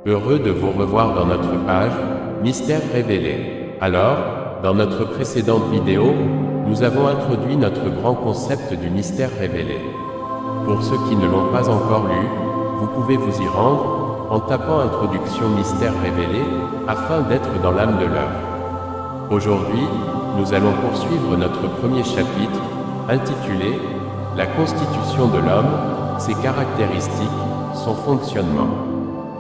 Heureux de vous revoir dans notre page Mystère révélé. Alors, dans notre précédente vidéo, nous avons introduit notre grand concept du mystère révélé. Pour ceux qui ne l'ont pas encore lu, vous pouvez vous y rendre en tapant Introduction mystère révélé afin d'être dans l'âme de l'œuvre. Aujourd'hui, nous allons poursuivre notre premier chapitre intitulé La constitution de l'homme, ses caractéristiques, son fonctionnement.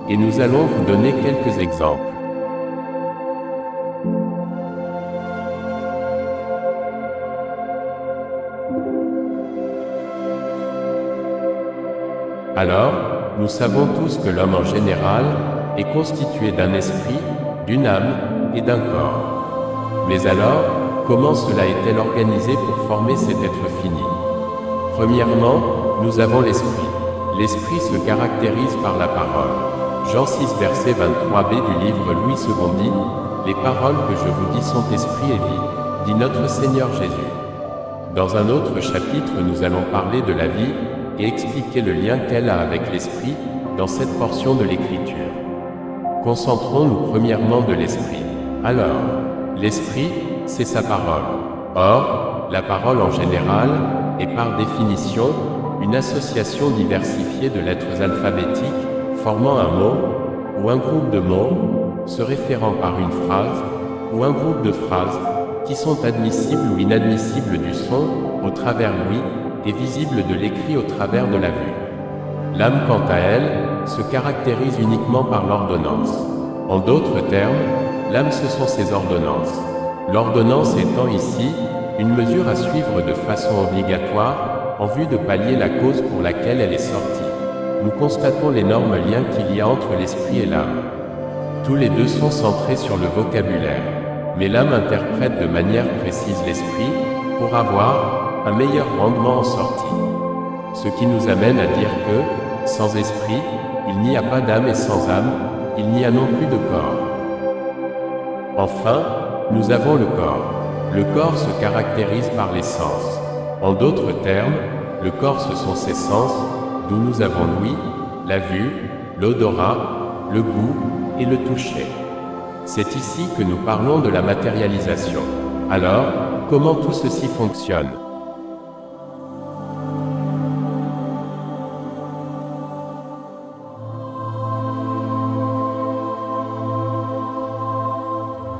Et nous allons vous donner quelques exemples. Alors, nous savons tous que l'homme en général est constitué d'un esprit, d'une âme et d'un corps. Mais alors, comment cela est-il organisé pour former cet être fini? Premièrement, nous avons l'esprit. L'esprit se caractérise par la parole. Jean 6 verset 23b du livre Louis II dit « Les paroles que je vous dis sont esprit et vie, dit notre Seigneur Jésus ». Dans un autre chapitre, nous allons parler de la vie et expliquer le lien qu'elle a avec l'esprit dans cette portion de l'Écriture. Concentrons-nous premièrement de l'esprit. Alors, l'esprit, c'est sa parole. Or, la parole en général est par définition une association diversifiée de lettres alphabétiques formant un mot ou un groupe de mots se référant par une phrase ou un groupe de phrases qui sont admissibles ou inadmissibles du son au travers l'ouïe et visibles de l'écrit au travers de la vue. L'âme, quant à elle, se caractérise uniquement par l'ordonnance. En d'autres termes, l'âme, ce sont ses ordonnances. L'ordonnance étant ici une mesure à suivre de façon obligatoire en vue de pallier la cause pour laquelle elle est sortie. Nous constatons l'énorme lien qu'il y a entre l'esprit et l'âme. Tous les deux sont centrés sur le vocabulaire, mais l'âme interprète de manière précise l'esprit pour avoir un meilleur rendement en sortie. Ce qui nous amène à dire que, sans esprit, il n'y a pas d'âme et sans âme, il n'y a non plus de corps. Enfin, nous avons le corps. Le corps se caractérise par les sens. En d'autres termes, le corps ce sont ses sens, d'où nous avons l'ouïe, la vue, l'odorat, le goût et le toucher. C'est ici que nous parlons de la matérialisation. Alors, comment tout ceci fonctionne?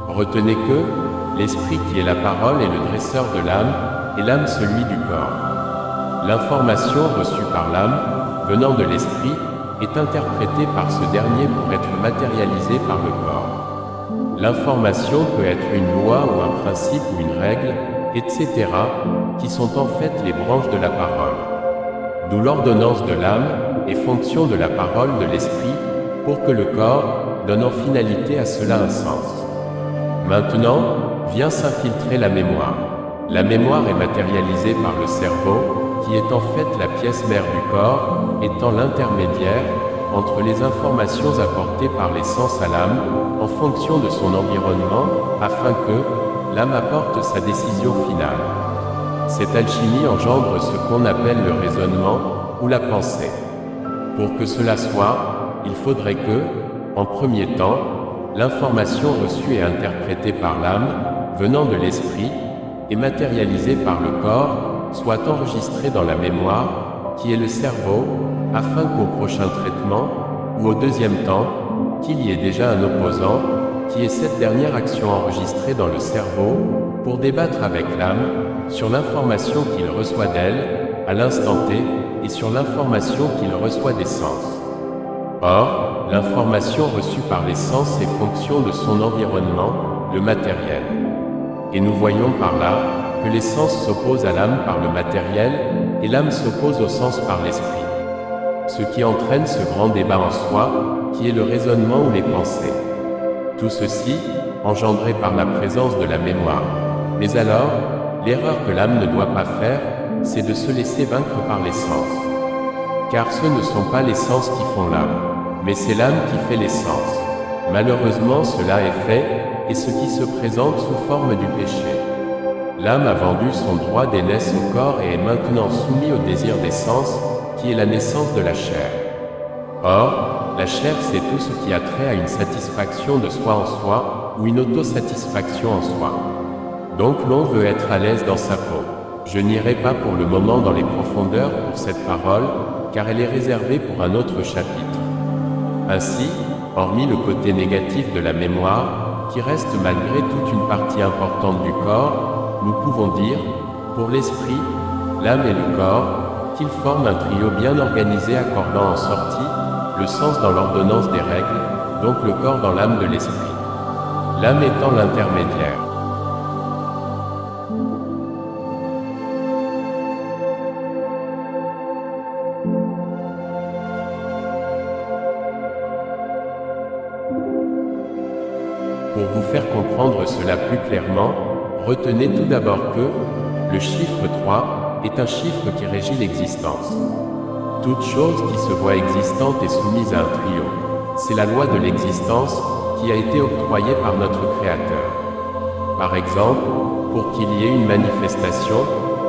Retenez que l'esprit qui est la parole est le dresseur de l'âme, et l'âme celui du corps. L'information reçue par l'âme, venant de l'esprit, est interprétée par ce dernier pour être matérialisée par le corps. L'information peut être une loi ou un principe ou une règle, etc., qui sont en fait les branches de la parole. D'où l'ordonnance de l'âme est fonction de la parole de l'esprit pour que le corps donne en finalité à cela un sens. Maintenant, vient s'infiltrer la mémoire. La mémoire est matérialisée par le cerveau, qui est en fait la pièce mère du corps, étant l'intermédiaire entre les informations apportées par les sens à l'âme, en fonction de son environnement, afin que l'âme apporte sa décision finale. Cette alchimie engendre ce qu'on appelle le raisonnement ou la pensée. Pour que cela soit, il faudrait que, en premier temps, l'information reçue et interprétée par l'âme, venant de l'esprit, et matérialisée par le corps, soit enregistrée dans la mémoire, qui est le cerveau, afin qu'au prochain traitement, ou au deuxième temps, qu'il y ait déjà un opposant, qui ait cette dernière action enregistrée dans le cerveau, pour débattre avec l'âme, sur l'information qu'il reçoit d'elle, à l'instant T, et sur l'information qu'il reçoit des sens. Or, l'information reçue par les sens est fonction de son environnement, le matériel. Et nous voyons par là que les sens s'opposent à l'âme par le matériel, et l'âme s'oppose au sens par l'esprit. Ce qui entraîne ce grand débat en soi, qui est le raisonnement ou les pensées. Tout ceci, engendré par la présence de la mémoire. Mais alors, l'erreur que l'âme ne doit pas faire, c'est de se laisser vaincre par les sens. Car ce ne sont pas les sens qui font l'âme, mais c'est l'âme qui fait les sens. Malheureusement, cela est fait, et ce qui se présente sous forme du péché. L'âme a vendu son droit d'aînesse au corps et est maintenant soumise au désir des sens, qui est la naissance de la chair. Or, La chair, c'est tout ce qui a trait à une satisfaction de soi en soi, ou une autosatisfaction en soi. Donc l'on veut être à l'aise dans sa peau. Je n'irai pas pour le moment dans les profondeurs pour cette parole, car elle est réservée pour un autre chapitre. Ainsi, hormis le côté négatif de la mémoire, qui reste malgré toute une partie importante du corps, nous pouvons dire, pour l'esprit, l'âme et le corps, qu'ils forment un trio bien organisé accordant en sortie le sens dans l'ordonnance des règles, donc le corps dans l'âme de l'esprit. L'âme étant l'intermédiaire. Pour vous faire comprendre cela plus clairement, retenez tout d'abord que le chiffre 3 est un chiffre qui régit l'existence. Toute chose qui se voit existante est soumise à un trio. C'est la loi de l'existence qui a été octroyée par notre Créateur. Par exemple, pour qu'il y ait une manifestation,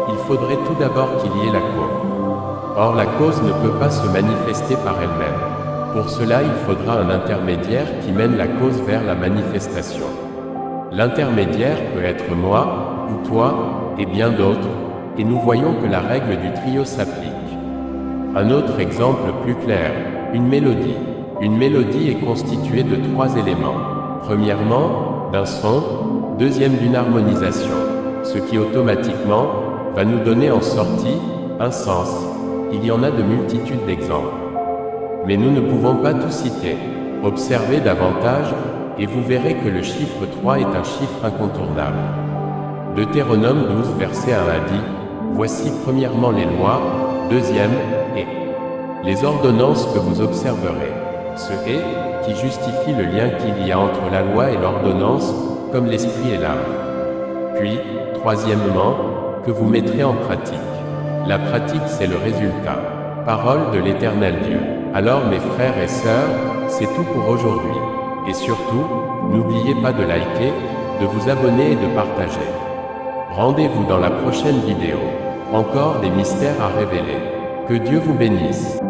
il faudrait tout d'abord qu'il y ait la cause. Or, la cause ne peut pas se manifester par elle-même. Pour cela, il faudra un intermédiaire qui mène la cause vers la manifestation. L'intermédiaire peut être moi, ou toi, et bien d'autres, et nous voyons que la règle du trio s'applique. Un autre exemple plus clair, une mélodie. Une mélodie est constituée de 3 éléments. Premièrement, d'un son, deuxième d'une harmonisation, ce qui automatiquement va nous donner en sortie un sens. Il y en a de multitudes d'exemples. Mais nous ne pouvons pas tout citer. Observez davantage et vous verrez que le chiffre 3 est un chiffre incontournable. Deutéronome 12 verset 1 a dit « Voici premièrement les lois, deuxième, et les ordonnances que vous observerez. Ce « et » qui justifie le lien qu'il y a entre la loi et l'ordonnance, comme l'esprit et l'âme. Puis, troisièmement, que vous mettrez en pratique. La pratique, c'est le résultat. Parole de l'Éternel Dieu. Alors mes frères et sœurs, c'est tout pour aujourd'hui. Et surtout, n'oubliez pas de liker, de vous abonner et de partager. Rendez-vous dans la prochaine vidéo. Encore des mystères à révéler. Que Dieu vous bénisse.